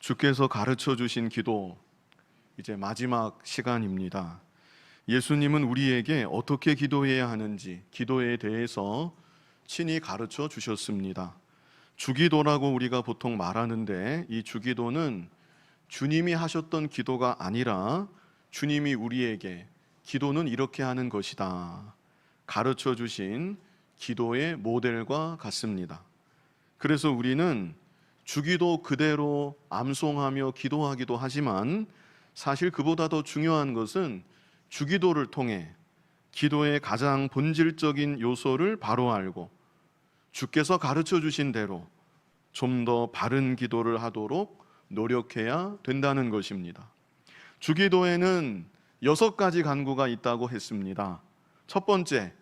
주께서 가르쳐 주신 기도, 이제 마지막 시간입니다. 예수님은 우리에게 어떻게 기도해야 하는지 기도에 대해서 친히 가르쳐 주셨습니다. 주기도라고 우리가 보통 말하는데, 이 주기도는 주님이 하셨던 기도가 아니라 주님이 우리에게 기도는 이렇게 하는 것이다 가르쳐 주신 기도의 모델과 같습니다. 그래서 우리는 주기도 그대로 암송하며 기도하기도 하지만, 사실 그보다 더 중요한 것은 주기도를 통해 기도의 가장 본질적인 요소를 바로 알고 주께서 가르쳐 주신 대로 좀 더 바른 기도를 하도록 노력해야 된다는 것입니다. 주기도에는 6가지 간구가 있다고 했습니다. 첫 번째,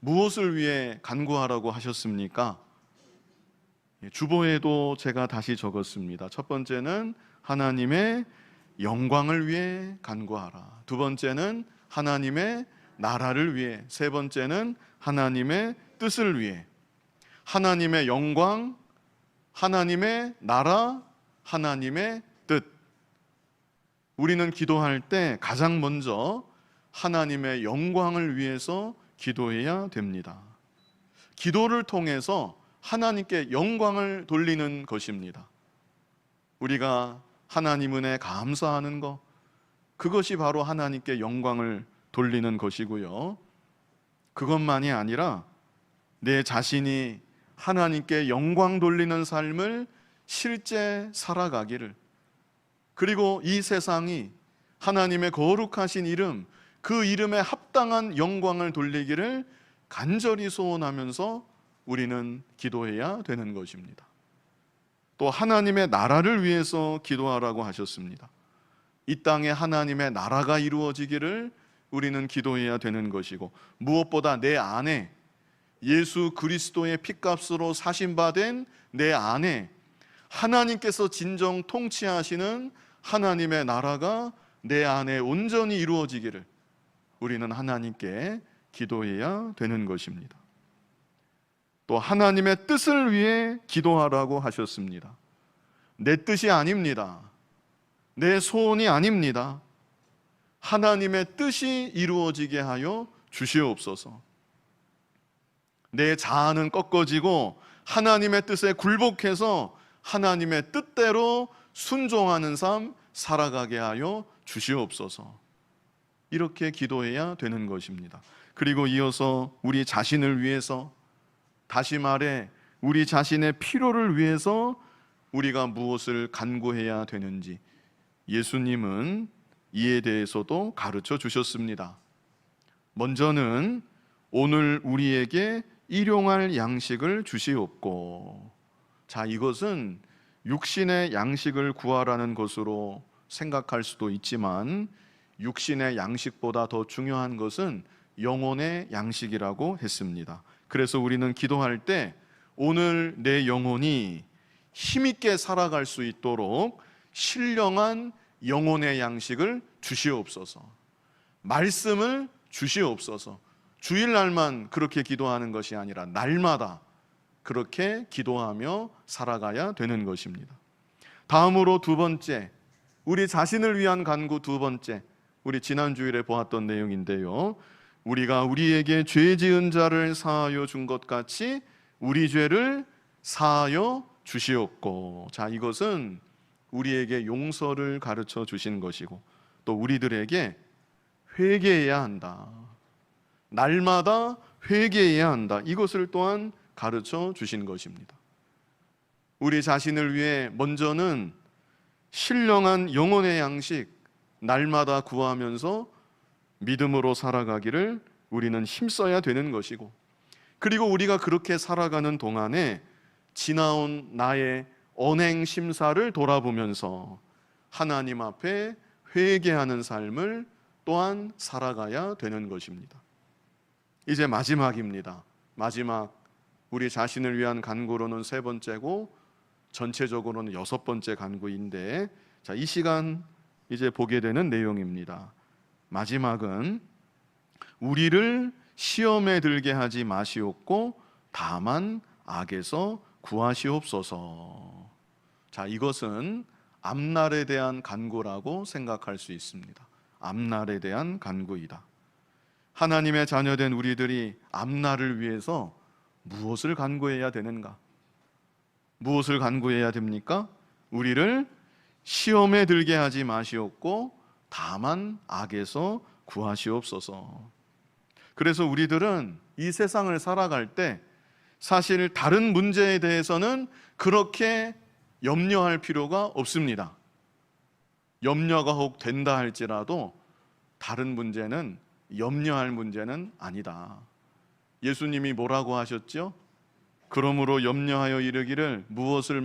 무엇을 위해 간구하라고 하셨습니까? 주보에도 제가 다시 적었습니다. 첫 번째는 하나님의 영광을 위해 간구하라. 두 번째는 하나님의 나라를 위해. 세 번째는 하나님의 뜻을 위해. 하나님의 영광, 하나님의 나라, 하나님의 뜻. 우리는 기도할 때 가장 먼저 하나님의 영광을 위해서 기도해야 됩니다. 기도를 통해서 하나님께 영광을 돌리는 것입니다. 우리가 하나님 은혜에 감사하는 것, 그것이 바로 하나님께 영광을 돌리는 것이고요. 그것만이 아니라 내 자신이 하나님께 영광 돌리는 삶을 실제 살아가기를, 그리고 이 세상이 하나님의 거룩하신 이름, 그 이름에 합당한 영광을 돌리기를 간절히 소원하면서 우리는 기도해야 되는 것입니다. 또 하나님의 나라를 위해서 기도하라고 하셨습니다. 이 땅에 하나님의 나라가 이루어지기를 우리는 기도해야 되는 것이고, 무엇보다 내 안에 예수 그리스도의 핏값으로 사신받은 내 안에 하나님께서 진정 통치하시는 하나님의 나라가 내 안에 온전히 이루어지기를 우리는 하나님께 기도해야 되는 것입니다. 또 하나님의 뜻을 위해 기도하라고 하셨습니다. 내 뜻이 아닙니다. 내 소원이 아닙니다. 하나님의 뜻이 이루어지게 하여 주시옵소서. 내 자아는 꺾어지고 하나님의 뜻에 굴복해서 하나님의 뜻대로 순종하는 삶 살아가게 하여 주시옵소서. 이렇게 기도해야 되는 것입니다. 그리고 이어서 우리 자신을 위해서, 다시 말해 우리 자신의 필요를 위해서 우리가 무엇을 간구해야 되는지 예수님은 이에 대해서도 가르쳐 주셨습니다. 먼저는 오늘 우리에게 일용할 양식을 주시옵고. 자, 이것은 육신의 양식을 구하라는 것으로 생각할 수도 있지만, 육신의 양식보다 더 중요한 것은 영혼의 양식이라고 했습니다. 그래서 우리는 기도할 때 오늘 내 영혼이 힘있게 살아갈 수 있도록 신령한 영혼의 양식을 주시옵소서. 말씀을 주시옵소서. 주일날만 그렇게 기도하는 것이 아니라 날마다 그렇게 기도하며 살아가야 되는 것입니다. 다음으로 두 번째, 우리 자신을 위한 간구 두 번째, 우리 지난 주일에 보았던 내용인데요. 우리가 우리에게 죄 지은 자를 사하여 준 것 같이 우리 죄를 사하여 주시옵고. 자, 이것은 우리에게 용서를 가르쳐 주신 것이고, 또 우리들에게 회개해야 한다, 날마다 회개해야 한다, 이것을 또한 가르쳐 주신 것입니다. 우리 자신을 위해 먼저는 신령한 영혼의 양식 날마다 구하면서 믿음으로 살아가기를 우리는 힘써야 되는 것이고, 그리고 우리가 그렇게 살아가는 동안에 지나온 나의 언행 심사를 돌아보면서 하나님 앞에 회개하는 삶을 또한 살아가야 되는 것입니다. 이제 마지막입니다. 마지막, 우리 자신을 위한 간구로는 세 번째고 전체적으로는 6번째 간구인데, 자, 이 시간 이제 보게 되는 내용입니다. 마지막은 우리를 시험에 들게 하지 마시옵고 다만 악에서 구하시옵소서. 자, 이것은 앞날에 대한 간구라고 생각할 수 있습니다. 앞날에 대한 간구이다. 하나님의 자녀된 우리들이 앞날을 위해서 무엇을 간구해야 되는가? 무엇을 간구해야 됩니까? 우리를 시험에 들게 하지 마시옵고 다만 악에서 구하시옵소서. 그래서 우리들은 이 세상을 살아갈 때 사실 다른 문제에 대해서는 그렇게 염려할 필요가 없습니다. 염려가 혹 된다 할지라도 다른 문제는 염려할 문제는 아니다. 예수님이 뭐라고 하셨죠? 그러므로 염려하여 이르기를 무엇을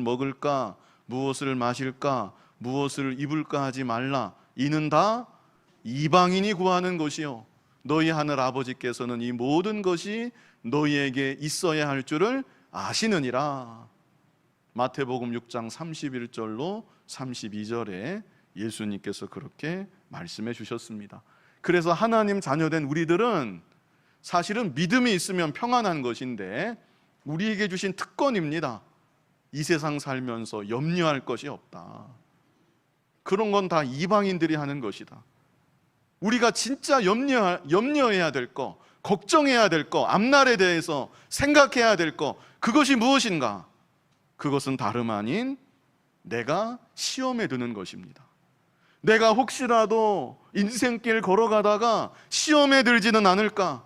먹을까, 무엇을 마실까, 무엇을 입을까 하지 말라. 이는 다 이방인이 구하는 것이요 너희 하늘 아버지께서는 이 모든 것이 너희에게 있어야 할 줄을 아시느니라. 마태복음 6장 31절로 32절에 예수님께서 그렇게 말씀해 주셨습니다. 그래서 하나님 자녀된 우리들은 사실은 믿음이 있으면 평안한 것인데 우리에게 주신 특권입니다. 이 세상 살면서 염려할 것이 없다. 그런 건 다 이방인들이 하는 것이다. 우리가 진짜 염려해야 될 거, 걱정해야 될 거, 앞날에 대해서 생각해야 될 거, 그것이 무엇인가? 그것은 다름 아닌 내가 시험에 드는 것입니다. 내가 혹시라도 인생길 걸어가다가 시험에 들지는 않을까?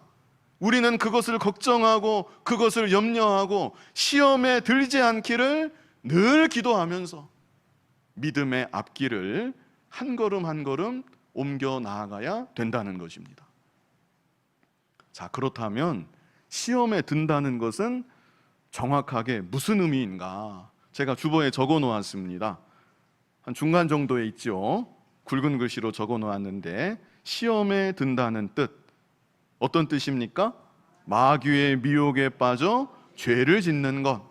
우리는 그것을 걱정하고 그것을 염려하고 시험에 들지 않기를 늘 기도하면서 믿음의 앞길을 한 걸음 한 걸음 옮겨 나아가야 된다는 것입니다. 자, 그렇다면 시험에 든다는 것은 정확하게 무슨 의미인가? 제가 주보에 적어 놓았습니다. 한 중간 정도에 있죠. 굵은 글씨로 적어 놓았는데 시험에 든다는 뜻, 어떤 뜻입니까? 마귀의 미혹에 빠져 죄를 짓는 것.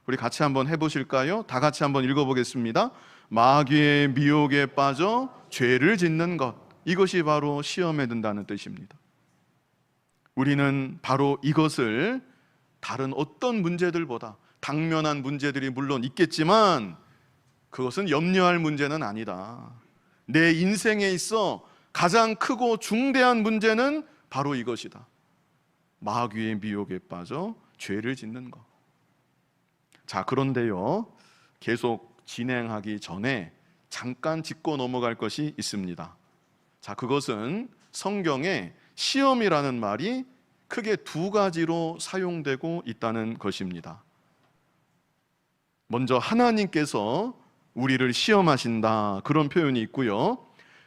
우리 같이 한번 해보실까요? 다 같이 한번 읽어보겠습니다. 마귀의 미혹에 빠져 죄를 짓는 것, 이것이 바로 시험에 든다는 뜻입니다. 우리는 바로 이것을 다른 어떤 문제들보다, 당면한 문제들이 물론 있겠지만 그것은 염려할 문제는 아니다. 내 인생에 있어 가장 크고 중대한 문제는 바로 이것이다. 마귀의 미혹에 빠져 죄를 짓는 것. 자, 그런데요, 계속 진행하기 전에 잠깐 짚고 넘어갈 것이 있습니다. 자, 그것은 성경에 시험이라는 말이 크게 두 가지로 사용되고 있다는 것입니다. 먼저 하나님께서 우리를 시험하신다, 그런 표현이 있고요.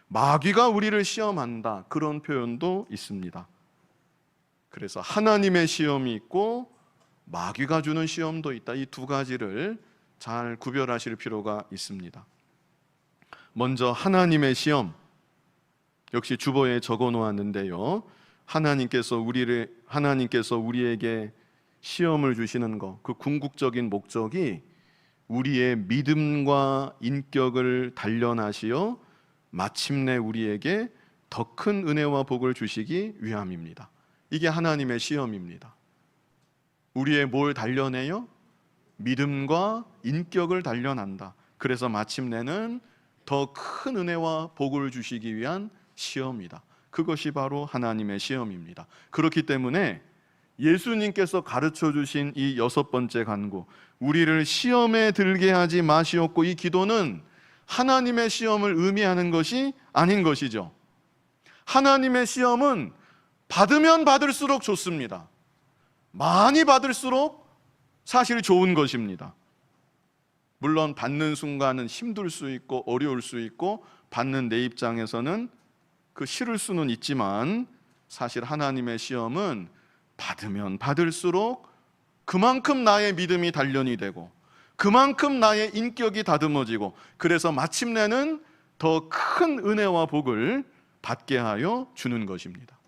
마귀가 우리를 시험한다, 그런 표현도 있습니다. 그래서 하나님의 시험이 있고 마귀가 주는 시험도 있다. 이 두 가지를 잘 구별하실 필요가 있습니다. 먼저 하나님의 시험, 역시 주보에 적어 놓았는데요. 하나님께서 우리에게 시험을 주시는 것, 그 궁극적인 목적이 우리의 믿음과 인격을 단련하시어 마침내 우리에게 더 큰 은혜와 복을 주시기 위함입니다. 이게 하나님의 시험입니다. 우리의 뭘 단련해요? 믿음과 인격을 단련한다. 그래서 마침내는 더 큰 은혜와 복을 주시기 위한 시험이다. 그것이 바로 하나님의 시험입니다. 그렇기 때문에 예수님께서 가르쳐 주신 이 6번째 간구, 우리를 시험에 들게 하지 마시옵고, 이 기도는 하나님의 시험을 의미하는 것이 아닌 것이죠. 하나님의 시험은 받으면 받을수록 좋습니다. 많이 받을수록 사실 좋은 것입니다. 물론 받는 순간은 힘들 수 있고 어려울 수 있고 받는 내 입장에서는 그 싫을 수는 있지만, 사실 하나님의 시험은 받으면 받을수록 그만큼 나의 믿음이 단련이 되고 그만큼 나의 인격이 다듬어지고, 그래서 마침내는 더 큰 은혜와 복을 받게 하여 주는 것입니다.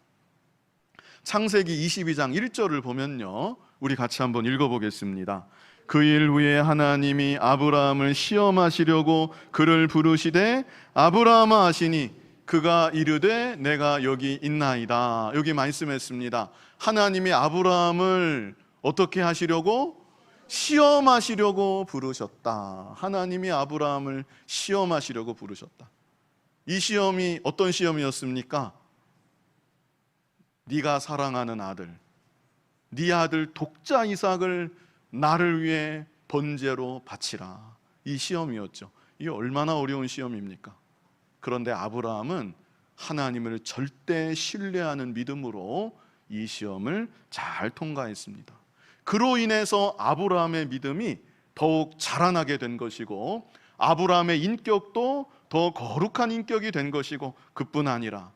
창세기 22장 1절을 보면요, 우리 같이 한번 읽어보겠습니다. 그 일 후에 하나님이 아브라함을 시험하시려고 그를 부르시되 아브라함아 하시니 그가 이르되 내가 여기 있나이다. 여기 말씀했습니다. 하나님이 아브라함을 어떻게 하시려고? 시험하시려고 부르셨다. 하나님이 아브라함을 시험하시려고 부르셨다. 이 시험이 어떤 시험이었습니까? 네가 사랑하는 아들, 네 아들 독자 이삭을 나를 위해 번제로 바치라. 이 시험이었죠. 이게 얼마나 어려운 시험입니까? 그런데 아브라함은 하나님을 절대 신뢰하는 믿음으로 이 시험을 잘 통과했습니다. 그로 인해서 아브라함의 믿음이 더욱 자라나게 된 것이고, 아브라함의 인격도 더 거룩한 인격이 된 것이고, 그뿐 아니라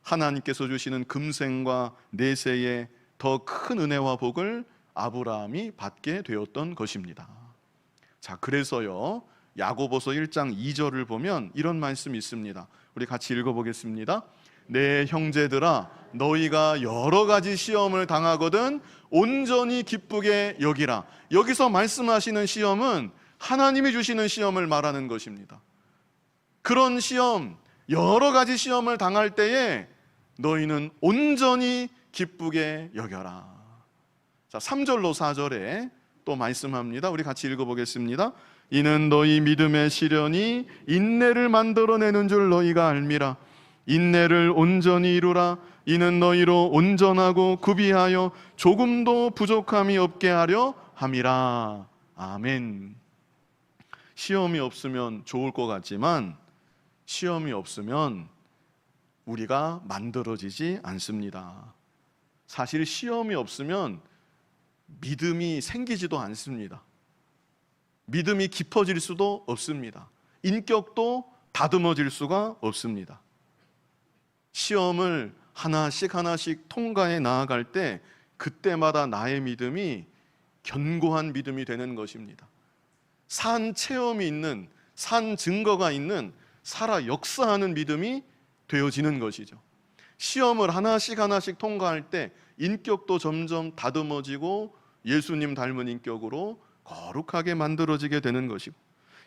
하나님께서 주시는 금생과 내세의 더 큰 은혜와 복을 아브라함이 받게 되었던 것입니다. 자, 그래서요, 야고보서 1장 2절을 보면 이런 말씀이 있습니다. 우리 같이 읽어보겠습니다. 내 형제들아, 너희가 여러 가지 시험을 당하거든 온전히 기쁘게 여기라. 여기서 말씀하시는 시험은 하나님이 주시는 시험을 말하는 것입니다. 그런 시험, 여러 가지 시험을 당할 때에 너희는 온전히 기쁘게 여겨라. 자, 3절로 4절에 또 말씀합니다. 우리 같이 읽어보겠습니다. 이는 너희 믿음의 시련이 인내를 만들어내는 줄 너희가 알미라. 인내를 온전히 이루라. 이는 너희로 온전하고 구비하여 조금도 부족함이 없게 하려 함이라. 아멘. 시험이 없으면 좋을 것 같지만 시험이 없으면 우리가 만들어지지 않습니다. 사실 시험이 없으면 믿음이 생기지도 않습니다. 믿음이 깊어질 수도 없습니다. 인격도 다듬어질 수가 없습니다. 시험을 하나씩 하나씩 통과해 나아갈 때 그때마다 나의 믿음이 견고한 믿음이 되는 것입니다. 산 체험이 있는, 산 증거가 있는, 살아 역사하는 믿음이 되어지는 것이죠. 시험을 하나씩 하나씩 통과할 때 인격도 점점 다듬어지고 예수님 닮은 인격으로 거룩하게 만들어지게 되는 것이고,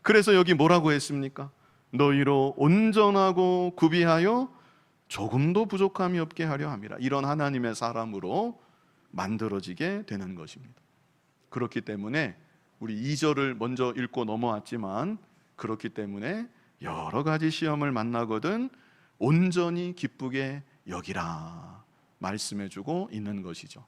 그래서 여기 뭐라고 했습니까? 너희로 온전하고 구비하여 조금도 부족함이 없게 하려 함이라. 이런 하나님의 사람으로 만들어지게 되는 것입니다. 그렇기 때문에 우리 2절을 먼저 읽고 넘어왔지만, 그렇기 때문에 여러 가지 시험을 만나거든 온전히 기쁘게 여기라 말씀해주고 있는 것이죠.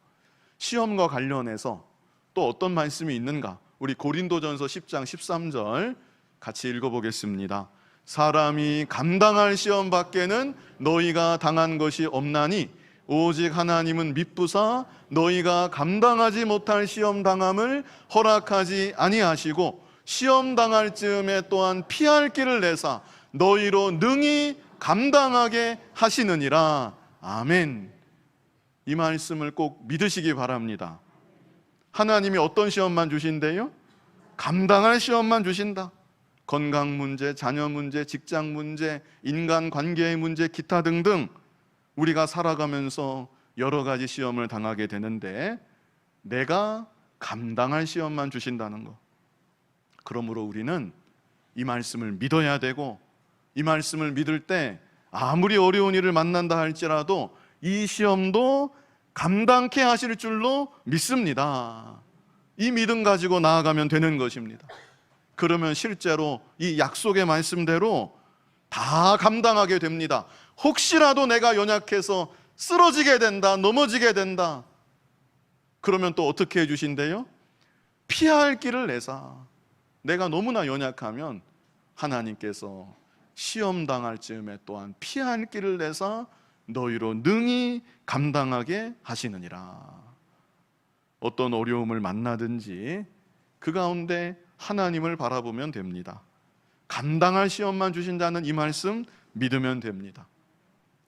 시험과 관련해서 또 어떤 말씀이 있는가? 우리 고린도전서 10장 13절 같이 읽어보겠습니다. 사람이 감당할 시험 밖에는 너희가 당한 것이 없나니 오직 하나님은 미쁘사 너희가 감당하지 못할 시험 당함을 허락하지 아니하시고 시험 당할 즈음에 또한 피할 길을 내사 너희로 능히 감당하게 하시느니라. 아멘. 이 말씀을 꼭 믿으시기 바랍니다. 하나님이 어떤 시험만 주신대요? 감당할 시험만 주신다. 건강 문제, 자녀 문제, 직장 문제, 인간 관계의 문제, 기타 등등 우리가 살아가면서 여러 가지 시험을 당하게 되는데 내가 감당할 시험만 주신다는 것. 그러므로 우리는 이 말씀을 믿어야 되고, 이 말씀을 믿을 때 아무리 어려운 일을 만난다 할지라도 이 시험도 감당케 하실 줄로 믿습니다. 이 믿음 가지고 나아가면 되는 것입니다. 그러면 실제로 이 약속의 말씀대로 다 감당하게 됩니다. 혹시라도 내가 연약해서 쓰러지게 된다, 넘어지게 된다, 그러면 또 어떻게 해주신대요? 피할 길을 내사. 내가 너무나 연약하면 하나님께서 시험 당할 즈음에 또한 피할 길을 내사 너희로 능히 감당하게 하시느니라. 어떤 어려움을 만나든지 그 가운데 하나님을 바라보면 됩니다. 감당할 시험만 주신다는 이 말씀 믿으면 됩니다.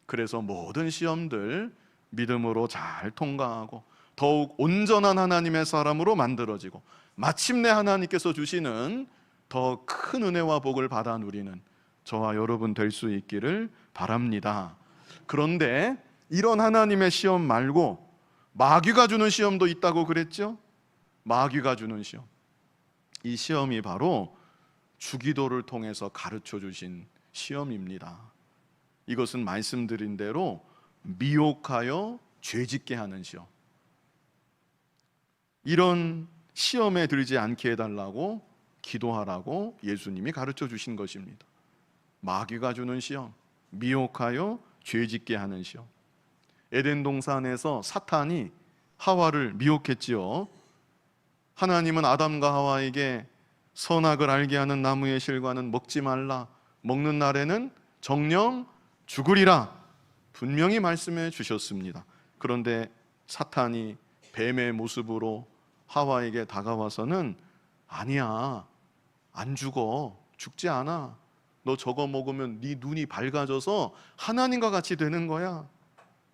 그래서 모든 시험들 믿음으로 잘 통과하고 더욱 온전한 하나님의 사람으로 만들어지고 마침내 하나님께서 주시는 더 큰 은혜와 복을 받아 누리는 저와 여러분 될 수 있기를 바랍니다. 그런데 이런 하나님의 시험 말고 마귀가 주는 시험도 있다고 그랬죠? 마귀가 주는 시험. 이 시험이 바로 주기도를 통해서 가르쳐 주신 시험입니다. 이것은 말씀드린 대로 미혹하여 죄짓게 하는 시험. 이런 시험에 들지 않게 해달라고 기도하라고 예수님이 가르쳐 주신 것입니다. 마귀가 주는 시험, 미혹하여 죄짓게 하는 시험. 에덴 동산에서 사탄이 하와를 미혹했지요. 하나님은 아담과 하와에게 선악을 알게 하는 나무의 실과는 먹지 말라, 먹는 날에는 정녕 죽으리라 분명히 말씀해 주셨습니다. 그런데 사탄이 뱀의 모습으로 하와에게 다가와서는 아니야, 안 죽어, 죽지 않아, 너 저거 먹으면 네 눈이 밝아져서 하나님과 같이 되는 거야,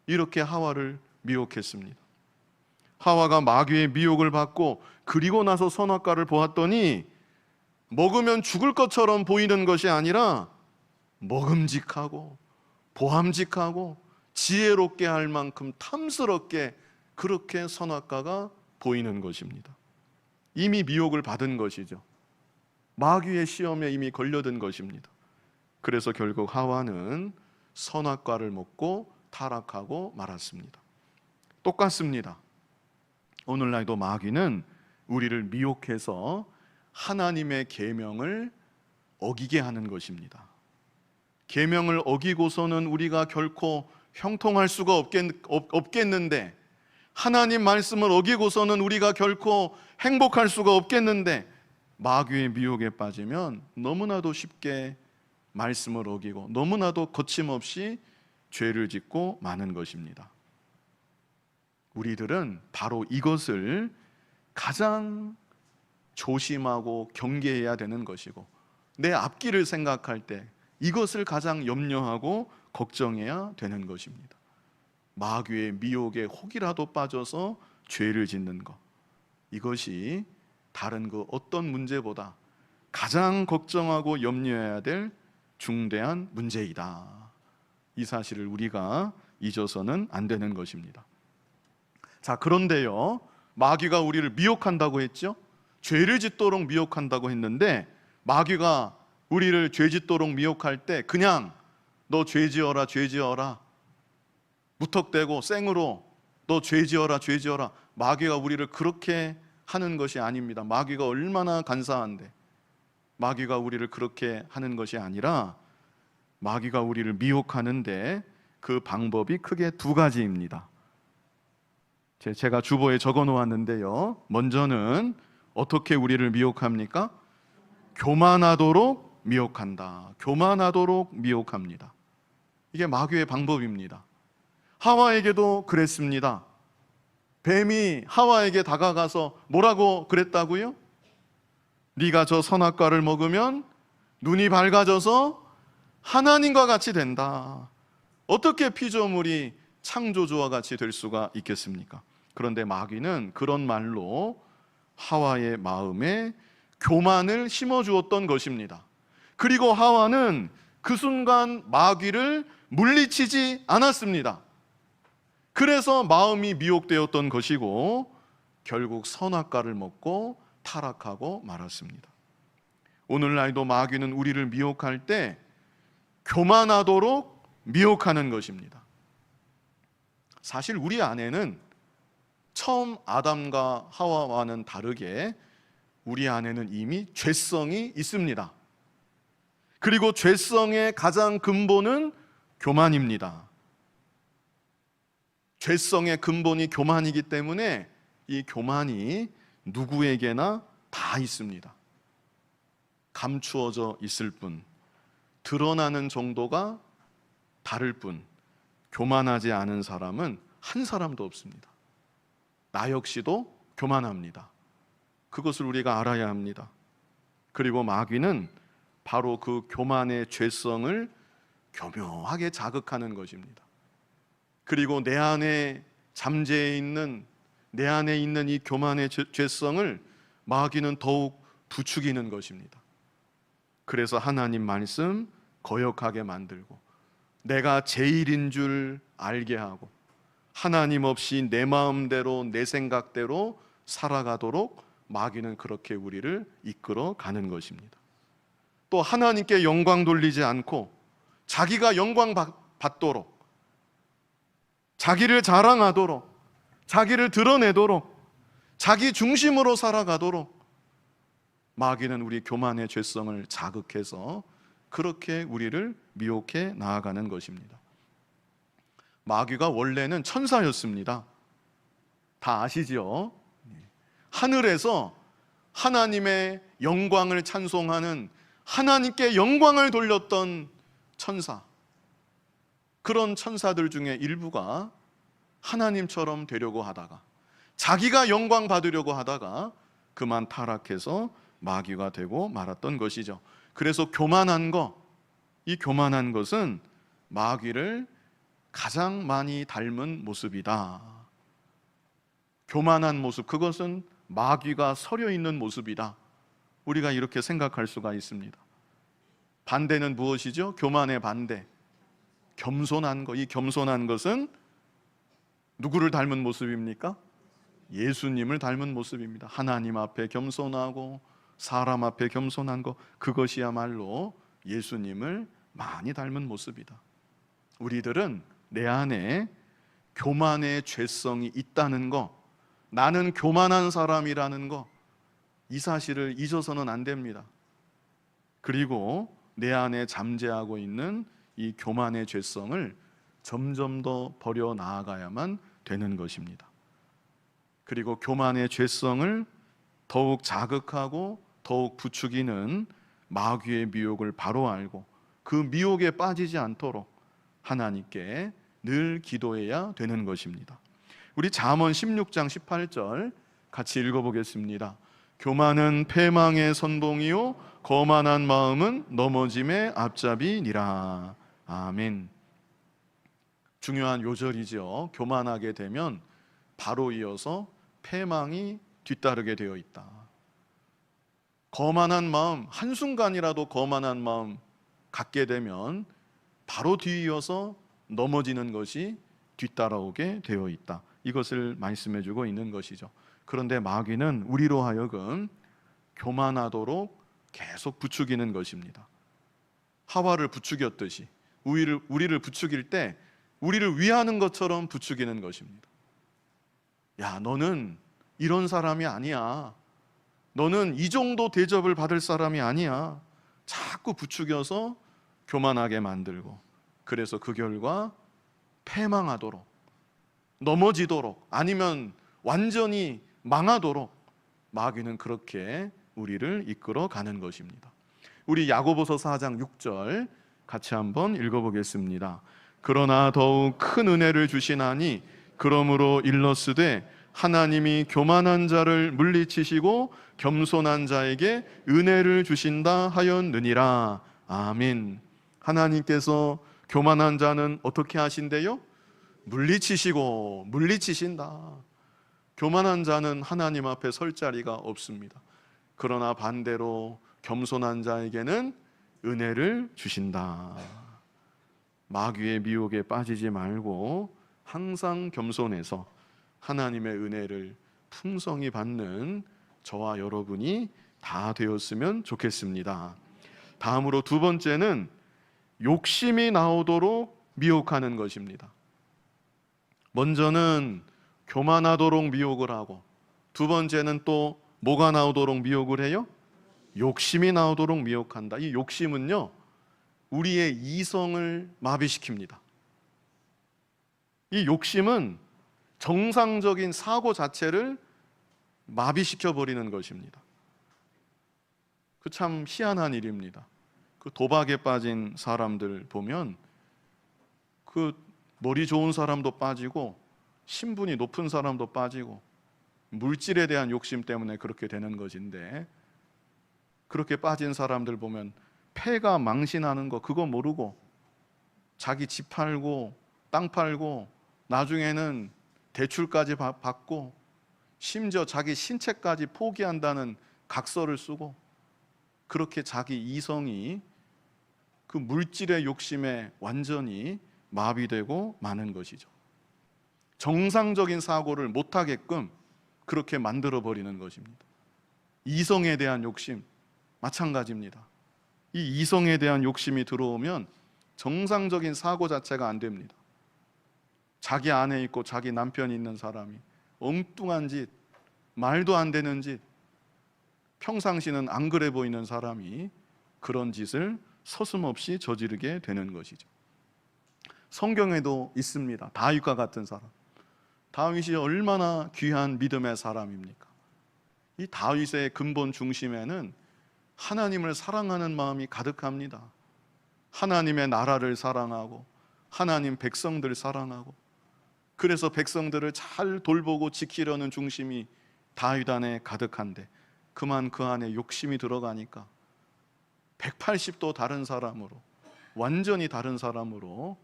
이렇게 하와를 미혹했습니다. 하와가 마귀의 미혹을 받고 그리고 나서 선악과를 보았더니 먹으면 죽을 것처럼 보이는 것이 아니라 먹음직하고 보함직하고 지혜롭게 할 만큼 탐스럽게 그렇게 선악과가 보이는 것입니다. 이미 미혹을 받은 것이죠. 마귀의 시험에 이미 걸려든 것입니다. 그래서 결국 하와는 선악과를 먹고 타락하고 말았습니다. 똑같습니다. 오늘날도 마귀는 우리를 미혹해서 하나님의 계명을 어기게 하는 것입니다. 계명을 어기고서는 우리가 결코 형통할 수가 없겠는데, 하나님 말씀을 어기고서는 우리가 결코 행복할 수가 없겠는데, 마귀의 미혹에 빠지면 너무나도 쉽게 말씀을 어기고 너무나도 거침없이 죄를 짓고 마는 것입니다. 우리들은 바로 이것을 가장 조심하고 경계해야 되는 것이고, 내 앞길을 생각할 때 이것을 가장 염려하고 걱정해야 되는 것입니다. 마귀의 미혹에 혹이라도 빠져서 죄를 짓는 것, 이것이 다른 그 어떤 문제보다 가장 걱정하고 염려해야 될 중대한 문제이다. 이 사실을 우리가 잊어서는 안 되는 것입니다. 자, 그런데요, 마귀가 우리를 미혹한다고 했죠? 죄를 짓도록 미혹한다고 했는데, 마귀가 우리를 죄 짓도록 미혹할 때 그냥 너 죄 지어라, 죄 지어라, 무턱대고 생으로 너 죄 지어라, 죄 지어라, 마귀가 우리를 그렇게 하는 것이 아닙니다. 마귀가 얼마나 간사한데, 마귀가 우리를 그렇게 하는 것이 아니라 마귀가 우리를 미혹하는데 그 방법이 크게 두 가지입니다. 제가 주보에 적어 놓았는데요, 먼저는 어떻게 우리를 미혹합니까? 교만하도록 미혹한다. 교만하도록 미혹합니다. 이게 마귀의 방법입니다. 하와에게도 그랬습니다. 뱀이 하와에게 다가가서 뭐라고 그랬다고요? 네가 저 선악과를 먹으면 눈이 밝아져서 하나님과 같이 된다. 어떻게 피조물이 창조주와 같이 될 수가 있겠습니까? 그런데 마귀는 그런 말로 하와의 마음에 교만을 심어주었던 것입니다. 그리고 하와는 그 순간 마귀를 물리치지 않았습니다. 그래서 마음이 미혹되었던 것이고 결국 선악과를 먹고 타락하고 말았습니다. 오늘날도 마귀는 우리를 미혹할 때 교만하도록 미혹하는 것입니다. 사실 우리 안에는 처음 아담과 하와와는 다르게 우리 안에는 이미 죄성이 있습니다. 그리고 죄성의 가장 근본은 교만입니다. 죄성의 근본이 교만이기 때문에 이 교만이 누구에게나 다 있습니다. 감추어져 있을 뿐, 드러나는 정도가 다를 뿐, 교만하지 않은 사람은 한 사람도 없습니다. 나 역시도 교만합니다. 그것을 우리가 알아야 합니다. 그리고 마귀는 바로 그 교만의 죄성을 교묘하게 자극하는 것입니다. 그리고 내 안에 잠재해 있는, 내 안에 있는 이 교만의 죄성을 마귀는 더욱 부추기는 것입니다. 그래서 하나님 말씀 거역하게 만들고, 내가 제일인 줄 알게 하고, 하나님 없이 내 마음대로 내 생각대로 살아가도록 마귀는 그렇게 우리를 이끌어 가는 것입니다. 또 하나님께 영광 돌리지 않고 자기가 영광 받도록, 자기를 자랑하도록, 자기를 드러내도록, 자기 중심으로 살아가도록 마귀는 우리 교만의 죄성을 자극해서 그렇게 우리를 미혹해 나아가는 것입니다. 마귀가 원래는 천사였습니다. 다 아시죠? 하늘에서 하나님의 영광을 찬송하는, 하나님께 영광을 돌렸던 천사, 그런 천사들 중에 일부가 하나님처럼 되려고 하다가, 자기가 영광 받으려고 하다가 그만 타락해서 마귀가 되고 말았던 것이죠. 그래서 교만한 것, 이 교만한 것은 마귀를 가장 많이 닮은 모습이다. 교만한 모습, 그것은 마귀가 서려 있는 모습이다. 우리가 이렇게 생각할 수가 있습니다. 반대는 무엇이죠? 교만의 반대, 겸손한 것. 이 겸손한 것은 누구를 닮은 모습입니까? 예수님을 닮은 모습입니다. 하나님 앞에 겸손하고 사람 앞에 겸손한 것, 그것이야말로 예수님을 많이 닮은 모습이다. 우리들은 내 안에 교만의 죄성이 있다는 것, 나는 교만한 사람이라는 것, 이 사실을 잊어서는 안 됩니다. 그리고 내 안에 잠재하고 있는 이 교만의 죄성을 점점 더 버려 나아가야만 되는 것입니다. 그리고 교만의 죄성을 더욱 자극하고 더욱 부추기는 마귀의 미혹을 바로 알고 그 미혹에 빠지지 않도록 하나님께 늘 기도해야 되는 것입니다. 우리 잠언 16장 18절 같이 읽어보겠습니다. 교만은 패망의 선봉이요 거만한 마음은 넘어짐의 앞잡이니라. 아멘. 중요한 요절이죠. 교만하게 되면 바로 이어서 패망이 뒤따르게 되어 있다. 거만한 마음, 한순간이라도 거만한 마음 갖게 되면 바로 뒤이어서 넘어지는 것이 뒤따라오게 되어 있다. 이것을 말씀해 주고 있는 것이죠. 그런데 마귀는 우리로 하여금 교만하도록 계속 부추기는 것입니다. 하와를 부추겼듯이 우리를 부추길 때 우리를 위하는 것처럼 부추기는 것입니다. 야, 너는 이런 사람이 아니야. 너는 이 정도 대접을 받을 사람이 아니야. 자꾸 부추겨서 교만하게 만들고, 그래서 그 결과 패망하도록, 넘어지도록, 아니면 완전히 망하도록 마귀는 그렇게 우리를 이끌어 가는 것입니다. 우리 야고보서 4장 6절 같이 한번 읽어보겠습니다. 그러나 더욱 큰 은혜를 주시나니 그러므로 일러스되 하나님이 교만한 자를 물리치시고 겸손한 자에게 은혜를 주신다 하였느니라. 아멘. 하나님께서 교만한 자는 어떻게 하신대요? 물리치신다. 교만한 자는 하나님 앞에 설 자리가 없습니다. 그러나 반대로 겸손한 자에게는 은혜를 주신다. 마귀의 미혹에 빠지지 말고 항상 겸손해서 하나님의 은혜를 풍성히 받는 저와 여러분이 다 되었으면 좋겠습니다. 다음으로 두 번째는 욕심이 나오도록 미혹하는 것입니다. 먼저는 교만하도록 미혹을 하고, 두 번째는 또 뭐가 나오도록 미혹을 해요? 욕심이 나오도록 미혹한다. 이 욕심은요, 우리의 이성을 마비시킵니다. 이 욕심은 정상적인 사고 자체를 마비시켜 버리는 것입니다. 그 참 희한한 일입니다. 그 도박에 빠진 사람들 보면 그 머리 좋은 사람도 빠지고 신분이 높은 사람도 빠지고 물질에 대한 욕심 때문에 그렇게 되는 것인데, 그렇게 빠진 사람들 보면 패가 망신하는 거 그거 모르고 자기 집 팔고 땅 팔고 나중에는 대출까지 받고 심지어 자기 신체까지 포기한다는 각서를 쓰고, 그렇게 자기 이성이 그 물질의 욕심에 완전히 마비되고 마는 것이죠. 정상적인 사고를 못하게끔 그렇게 만들어버리는 것입니다. 이성에 대한 욕심 마찬가지입니다. 이 이성에 대한 욕심이 들어오면 정상적인 사고 자체가 안 됩니다. 자기 아내 있고 자기 남편이 있는 사람이 엉뚱한 짓, 말도 안 되는 짓, 평상시는 안 그래 보이는 사람이 그런 짓을 서슴없이 저지르게 되는 것이죠. 성경에도 있습니다. 다윗과 같은 사람. 다윗이 얼마나 귀한 믿음의 사람입니까? 이 다윗의 근본 중심에는 하나님을 사랑하는 마음이 가득합니다. 하나님의 나라를 사랑하고 하나님 백성들 사랑하고, 그래서 백성들을 잘 돌보고 지키려는 중심이 다윗 안에 가득한데, 그만 그 안에 욕심이 들어가니까 180도 다른 사람으로, 완전히 다른 사람으로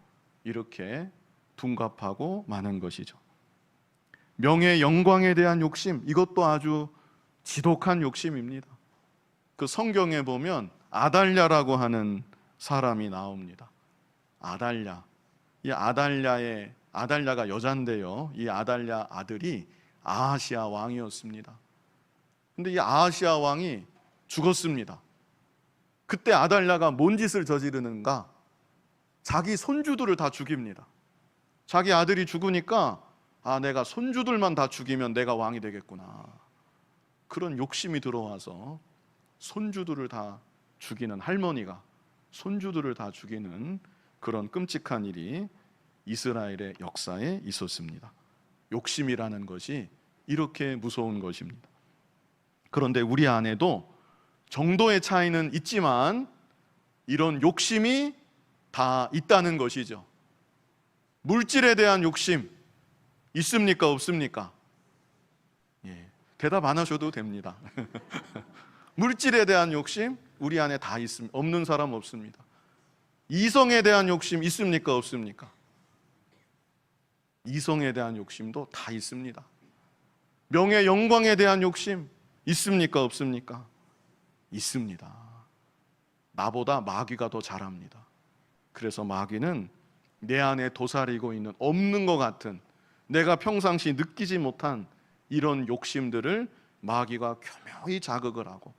이렇게 둔갑하고 마는 것이죠. 명예 영광에 대한 욕심, 이것도 아주 지독한 욕심입니다. 그 성경에 보면 아달랴라고 하는 사람이 나옵니다. 아달랴. 이 아달랴가 여잔데요, 이 아달랴 아들이 아하시아 왕이었습니다. 근데 이 아하시아 왕이 죽었습니다. 그때 아달랴가 뭔 짓을 저지르는가? 자기 손주들을 다 죽입니다. 자기 아들이 죽으니까 내가 손주들만 다 죽이면 내가 왕이 되겠구나, 그런 욕심이 들어와서 손주들을 다 죽이는, 할머니가 손주들을 다 죽이는 그런 끔찍한 일이 이스라엘의 역사에 있었습니다. 욕심이라는 것이 이렇게 무서운 것입니다. 그런데 우리 안에도 정도의 차이는 있지만 이런 욕심이 다 있다는 것이죠. 물질에 대한 욕심 있습니까? 없습니까? 대답 안 하셔도 됩니다. 물질에 대한 욕심 우리 안에 다 있습니다. 없는 사람 없습니다. 이성에 대한 욕심 있습니까? 없습니까? 이성에 대한 욕심도 다 있습니다. 명예 영광에 대한 욕심 있습니까? 없습니까? 있습니다. 나보다 마귀가 더 잘합니다. 그래서 마귀는 내 안에 도사리고 있는 없는 것 같은, 내가 평상시 느끼지 못한 이런 욕심들을 마귀가 교묘히 자극을 하고,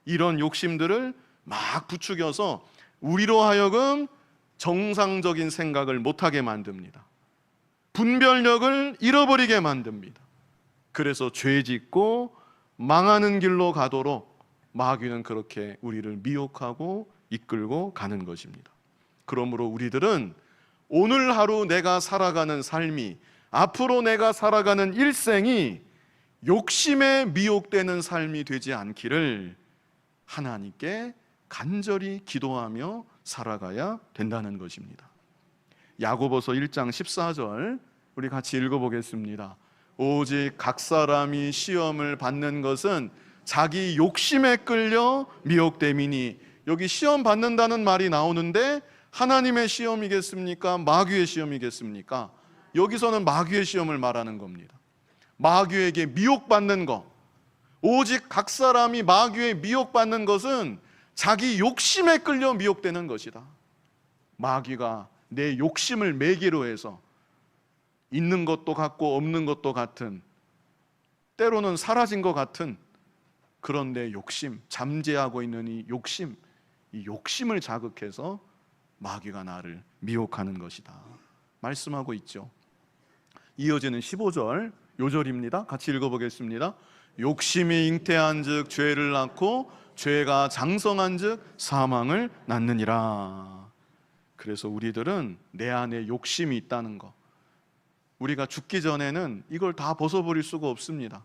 이런 욕심들을 막 부추겨서 우리로 하여금 정상적인 생각을 못하게 만듭니다. 분별력을 잃어버리게 만듭니다. 그래서 죄 짓고 망하는 길로 가도록 마귀는 그렇게 우리를 미혹하고 이끌고 가는 것입니다. 그러므로 우리들은 오늘 하루 내가 살아가는 삶이, 앞으로 내가 살아가는 일생이 욕심에 미혹되는 삶이 되지 않기를 하나님께 간절히 기도하며 살아가야 된다는 것입니다. 야고보서 1장 14절 우리 같이 읽어보겠습니다. 오직 각 사람이 시험을 받는 것은 자기 욕심에 끌려 미혹됨이니. 여기 시험 받는다는 말이 나오는데 하나님의 시험이겠습니까? 마귀의 시험이겠습니까? 여기서는 마귀의 시험을 말하는 겁니다. 마귀에게 미혹받는 것, 오직 각 사람이 마귀에 미혹받는 것은 자기 욕심에 끌려 미혹되는 것이다. 마귀가 내 욕심을 매개로 해서 있는 것도 같고 없는 것도 같은, 때로는 사라진 것 같은 그런 내 욕심, 잠재하고 있는 이 욕심을 자극해서 마귀가 나를 미혹하는 것이다 말씀하고 있죠. 이어지는 15절 요절입니다. 같이 읽어보겠습니다. 욕심이 잉태한 즉 죄를 낳고 죄가 장성한 즉 사망을 낳느니라. 그래서 우리들은 내 안에 욕심이 있다는 것, 우리가 죽기 전에는 이걸 다 벗어버릴 수가 없습니다.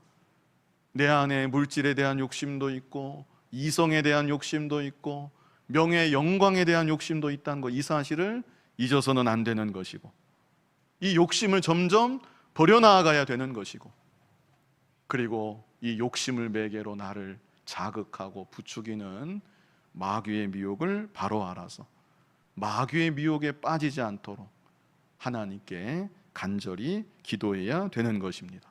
내 안에 물질에 대한 욕심도 있고 이성에 대한 욕심도 있고 명예 영광에 대한 욕심도 있다는 것, 이 사실을 잊어서는 안 되는 것이고, 이 욕심을 점점 버려나가야 되는 것이고, 그리고 이 욕심을 매개로 나를 자극하고 부추기는 마귀의 미혹을 바로 알아서 마귀의 미혹에 빠지지 않도록 하나님께 간절히 기도해야 되는 것입니다.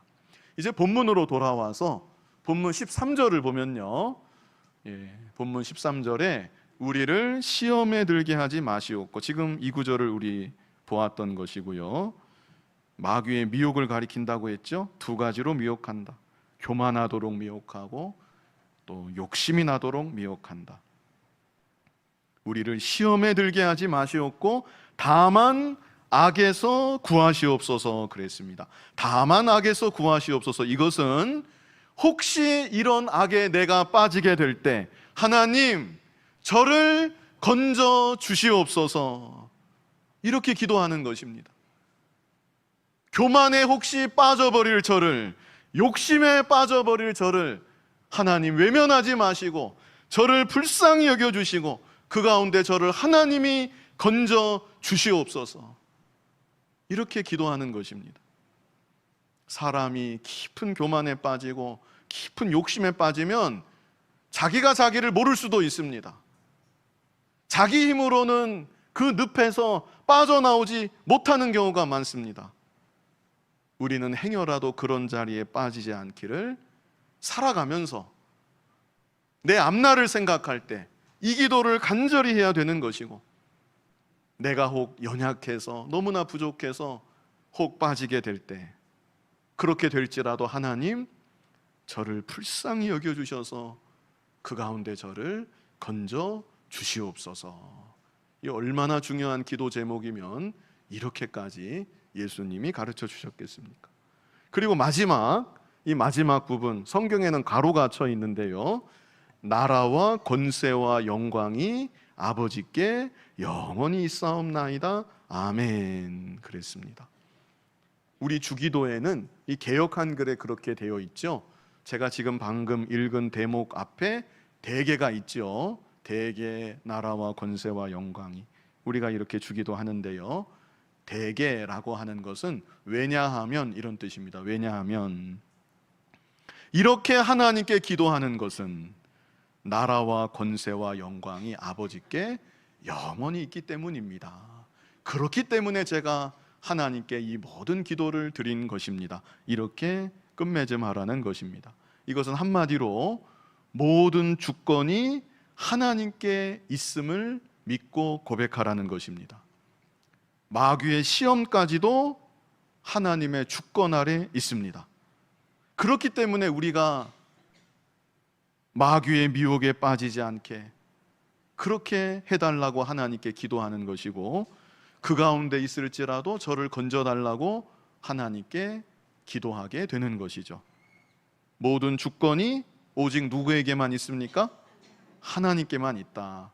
이제 본문으로 돌아와서 본문 13절을 보면요, 본문 13절에 우리를 시험에 들게 하지 마시옵고, 지금 이 구절을 우리 보았던 것이고요. 마귀의 미혹을 가리킨다고 했죠. 두 가지로 미혹한다. 교만하도록 미혹하고 또 욕심이 나도록 미혹한다. 우리를 시험에 들게 하지 마시옵고 다만 악에서 구하시옵소서 그랬습니다. 다만 악에서 구하시옵소서. 이것은 혹시 이런 악에 내가 빠지게 될 때 하나님 저를 건져 주시옵소서, 이렇게 기도하는 것입니다. 교만에 혹시 빠져버릴 저를, 욕심에 빠져버릴 저를 하나님 외면하지 마시고 저를 불쌍히 여겨주시고 그 가운데 저를 하나님이 건져 주시옵소서, 이렇게 기도하는 것입니다. 사람이 깊은 교만에 빠지고 깊은 욕심에 빠지면 자기가 자기를 모를 수도 있습니다. 자기 힘으로는 그 늪에서 빠져나오지 못하는 경우가 많습니다. 우리는 행여라도 그런 자리에 빠지지 않기를 살아가면서 내 앞날을 생각할 때 이 기도를 간절히 해야 되는 것이고, 내가 혹 연약해서 너무나 부족해서 혹 빠지게 될 때, 그렇게 될지라도 하나님 저를 불쌍히 여겨주셔서 그 가운데 저를 건져 주시옵소서. 이 얼마나 중요한 기도 제목이면 이렇게까지 예수님이 가르쳐 주셨겠습니까? 그리고 이 마지막 부분, 성경에는 가로가 쳐 있는데요, 나라와 권세와 영광이 아버지께 영원히 있사옵나이다 아멘, 그랬습니다. 우리 주기도에는 이 개역 한글에 그렇게 되어 있죠. 제가 지금 방금 읽은 대목 앞에 대개가 있죠. 대개, 나라와 권세와 영광이. 우리가 이렇게 주기도 하는데요, 대개라고 하는 것은 왜냐하면 이런 뜻입니다. 왜냐하면 이렇게 하나님께 기도하는 것은 나라와 권세와 영광이 아버지께 영원히 있기 때문입니다. 그렇기 때문에 제가 하나님께 이 모든 기도를 드린 것입니다. 이렇게 끝맺음하라는 것입니다. 이것은 한마디로 모든 주권이 하나님께 있음을 믿고 고백하라는 것입니다. 마귀의 시험까지도 하나님의 주권 아래 있습니다. 그렇기 때문에 우리가 마귀의 미혹에 빠지지 않게 그렇게 해달라고 하나님께 기도하는 것이고, 그 가운데 있을지라도 저를 건져달라고 하나님께 기도하게 되는 것이죠. 모든 주권이 오직 누구에게만 있습니까? 하나님께만 있다.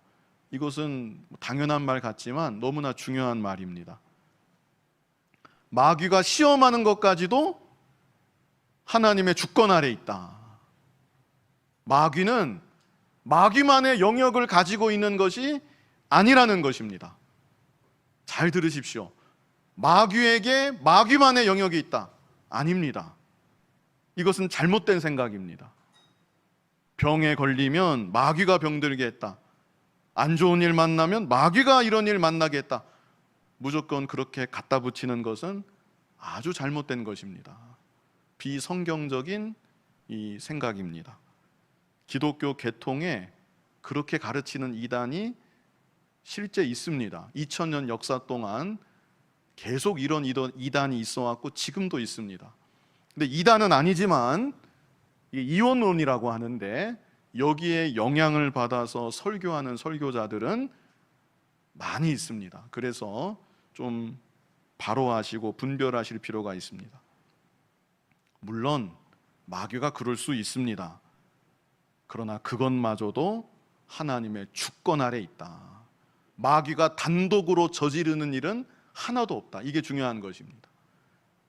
이것은 당연한 말 같지만 너무나 중요한 말입니다. 마귀가 시험하는 것까지도 하나님의 주권 아래 있다. 마귀는 마귀만의 영역을 가지고 있는 것이 아니라는 것입니다. 잘 들으십시오. 마귀에게 마귀만의 영역이 있다. 아닙니다. 이것은 잘못된 생각입니다. 병에 걸리면 마귀가 병들게 했다. 안 좋은 일 만나면 마귀가 이런 일 만나게 했다. 무조건 그렇게 갖다 붙이는 것은 아주 잘못된 것입니다. 비성경적인 이 생각입니다. 기독교 계통에 그렇게 가르치는 이단이 실제 있습니다. 2000년 역사 동안 계속 이런 이단이 있어왔고 지금도 있습니다. 근데 이단은 아니지만 이원론이라고 하는데, 여기에 영향을 받아서 설교하는 설교자들은 많이 있습니다. 그래서 좀 바로하시고 분별하실 필요가 있습니다. 물론 마귀가 그럴 수 있습니다. 그러나 그것마저도 하나님의 주권 아래 있다. 마귀가 단독으로 저지르는 일은 하나도 없다. 이게 중요한 것입니다.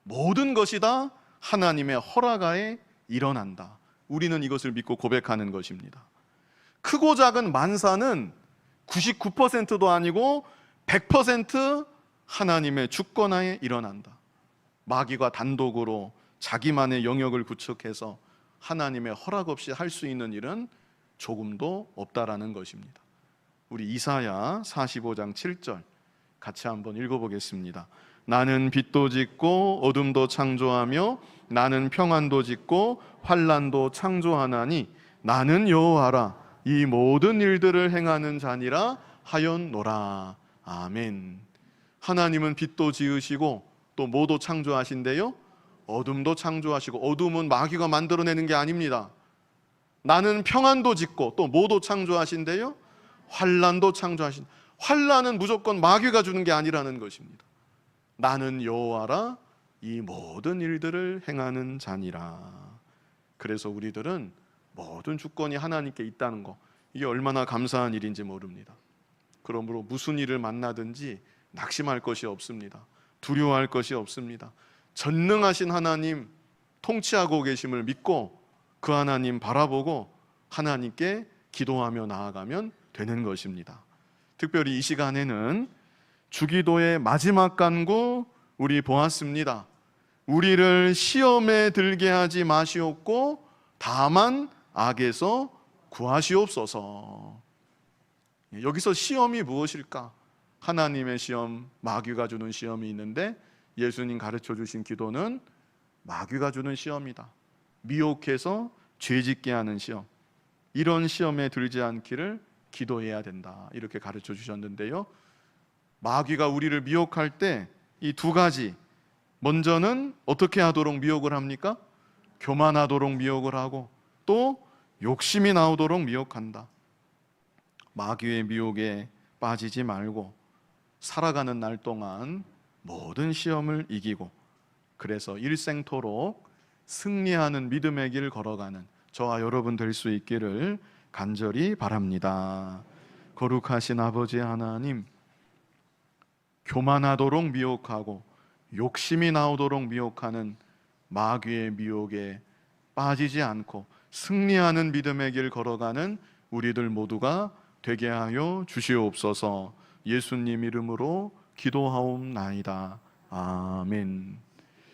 모든 것이 다 하나님의 허락 하에 일어난다. 우리는 이것을 믿고 고백하는 것입니다. 크고 작은 만사는 99%도 아니고 100% 하나님의 주권 하에 일어난다. 마귀가 단독으로 자기만의 영역을 구축해서 하나님의 허락 없이 할 수 있는 일은 조금도 없다라는 것입니다. 우리 이사야 45장 7절 같이 한번 읽어보겠습니다. 나는 빛도 짓고 어둠도 창조하며 나는 평안도 짓고 환난도 창조하나니 나는 여호와라 이 모든 일들을 행하는 자니라 하였노라. 아멘. 하나님은 빛도 지으시고 또 뭐도 창조하신대요? 어둠도 창조하시고, 어둠은 마귀가 만들어내는 게 아닙니다. 나는 평안도 짓고 또 뭐도 창조하신대요? 환난도 창조하신. 환난은 무조건 마귀가 주는 게 아니라는 것입니다. 나는 여호와라 이 모든 일들을 행하는 자니라. 그래서 우리들은 모든 주권이 하나님께 있다는 거, 이게 얼마나 감사한 일인지 모릅니다. 그러므로 무슨 일을 만나든지 낙심할 것이 없습니다. 두려워할 것이 없습니다. 전능하신 하나님 통치하고 계심을 믿고 그 하나님 바라보고 하나님께 기도하며 나아가면 되는 것입니다. 특별히 이 시간에는 주기도의 마지막 간구 우리 보았습니다. 우리를 시험에 들게 하지 마시옵고 다만 악에서 구하시옵소서. 여기서 시험이 무엇일까? 하나님의 시험, 마귀가 주는 시험이 있는데 예수님 가르쳐 주신 기도는 마귀가 주는 시험이다. 미혹해서 죄짓게 하는 시험, 이런 시험에 들지 않기를 기도해야 된다, 이렇게 가르쳐 주셨는데요, 마귀가 우리를 미혹할 때 이 두 가지, 먼저는 어떻게 하도록 미혹을 합니까? 교만하도록 미혹을 하고 또 욕심이 나오도록 미혹한다. 마귀의 미혹에 빠지지 말고 살아가는 날 동안 모든 시험을 이기고 그래서 일생토록 승리하는 믿음의 길 걸어가는 저와 여러분 될 수 있기를 간절히 바랍니다. 거룩하신 아버지 하나님, 교만하도록 미혹하고 욕심이 나오도록 미혹하는 마귀의 미혹에 빠지지 않고 승리하는 믿음의 길 걸어가는 우리들 모두가 되게 하여 주시옵소서. 예수님 이름으로 기도하옵나이다. 아멘.